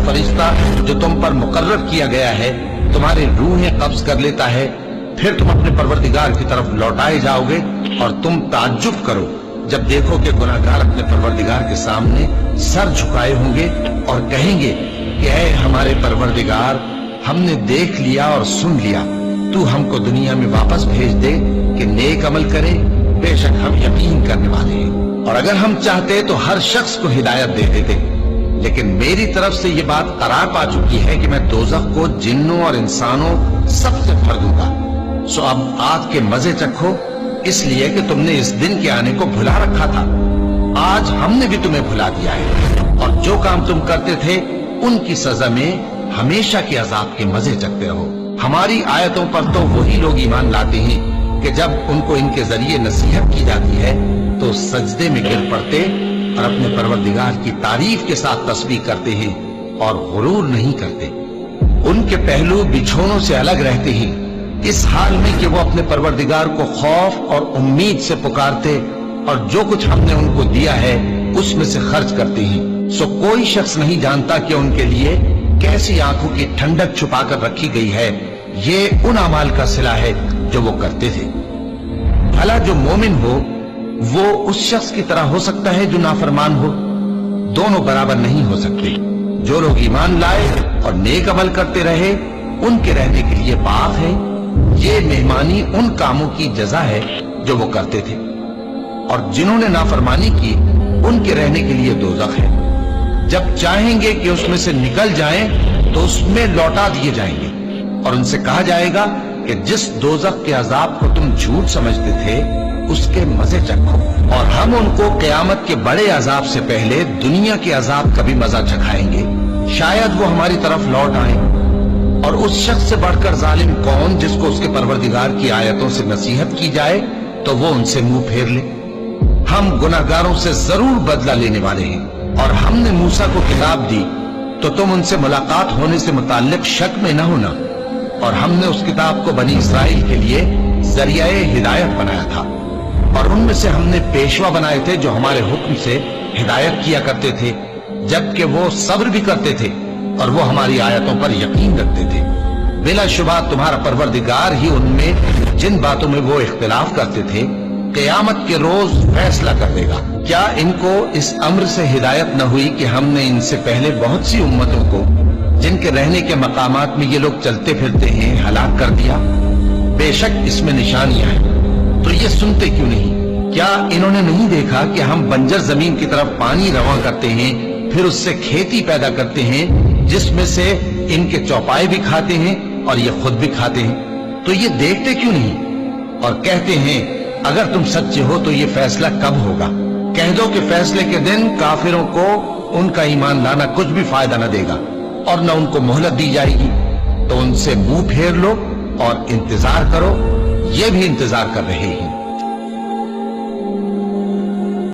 फरिश्ता जो तुम पर मुकर्रर किया गया है तुम्हारी रूहें कब्ज कर लेता है, फिर तुम अपने परवरदिगार की तरफ लौटाए जाओगे और तुम ताज्जुब करो जब देखो कि गुनाहगार अपने परवरदिगार के सामने सर झुकाए होंगे और कहेंगे कि ऐ हमारे परवरदिगार, हमने देख लिया और सुन लिया, तू हमको दुनिया में वापस भेज दे कि नेक अमल करे, बेशक हम यकीन करने वाले हैं। और अगर हम चाहते तो हर शख्स को हिदायत दे देते, लेकिन मेरी तरफ से ये बात करार पा चुकी है कि मैं दोज़ख को जिन्नों और इंसानों सबसे भर दूंगा। सो अब आग के मजे चखो, इसलिए कि तुमने इस दिन के आने को भुला रखा था। आज हमने भी तुम्हें भुला दिया है, और जो काम तुम करते थे उनकी सजा में हमेशा के अजाब के मजे चखते रहो। हमारी आयतों पर तो वही लोग ईमान लाते हैं कि जब उनको इनके जरिए नसीहत की जाती है तो सजदे में गिर पड़ते और अपने परवरदिगार की तारीफ के साथ तस्बीह करते हैं और गुरूर नहीं करते। उनके पहलू बिछोनों से अलग रहते हैं, इस हाल में कि वो अपने परवरदिगार को खौफ और उम्मीद से पुकारते और जो कुछ हमने उनको दिया है उसमें से खर्च करते हैं। सो कोई शख्स नहीं जानता कि उनके लिए कैसी आंखों की ठंडक छुपाकर रखी गई है। ये उन अमाल का सिला है जो वो करते थे। भला जो मोमिन हो वो उस शख्स की तरह हो सकता है जो नाफरमान हो? दोनों बराबर नहीं हो सकते। जो लोग ईमान लाए और नेक अमल करते रहे उनके रहने के लिए बाग है। ये मेहमानी उन कामों की जजा है जो वो करते थे, और जिन्होंने नाफरमानी की उनके रहने के लिए दोज़ख है। जब चाहेंगे कि उसमें से निकल जाएं तो उसमें लौटा दिए जाएंगे और उनसे कहा जाएगा कि जिस दोज़ख के अजाब को तुम झूठ समझते थे उसके मजे चखो, और हम उनको क़यामत के बड़े अजाब से पहले दुनिया के अजाब का भी मजा चखाएंगे। शायद वो हमारी तरफ लौट आए। और उस शख्स से बढ़कर जालिम कौन जिसको उसके परवरदिगार की आयतों से नसीहत की जाए तो वो उनसे मुंह फेर ले। हम गुनाहगारों से जरूर बदला लेने वाले हैं, और हमने मूसा को किताब दी तो तुम उनसे मुलाकात होने से मुताल्लिक शक में न होना। और हमने उस किताब को बनी इसराइल के लिए जरियाए हिदायत बनाया था, और उनमें से हमने पेशवा बनाए थे जो हमारे हुक्म से हिदायत किया करते थे, जबकि वो सब्र भी करते थे और वो हमारी आयतों पर यकीन रखते थे। बिला शुबा तुम्हारा परवरदिगार ही उनमें जिन बातों में वो इख्तिलाफ करते थे क़यामत के रोज फैसला कर देगा। क्या इनको इस अम्र से हिदायत न हुई कि हमने इनसे पहले बहुत सी उम्मतों को जिनके रहने के मकामात में ये लोग चलते फिरते हैं हलाक कर दिया? बेशक इसमें निशानियां हैं, तो ये सुनते क्यों नहीं? क्या इन्होंने नहीं देखा कि हम बंजर जमीन की तरफ पानी रवां करते हैं, फिर उससे खेती पैदा करते हैं जिसमें से इनके चौपाए भी खाते हैं और ये खुद भी खाते हैं? तो ये देखते क्यों नहीं और कहते हैं अगर तुम सच्चे हो तो ये फैसला कब होगा? कह दो कि फैसले के दिन काफिरों को उनका ईमान लाना कुछ भी फायदा न देगा और न उनको मोहलत दी जाएगी। तो उनसे मुंह फेर लो और इंतजार करो, ये भी इंतजार कर रहे हैं।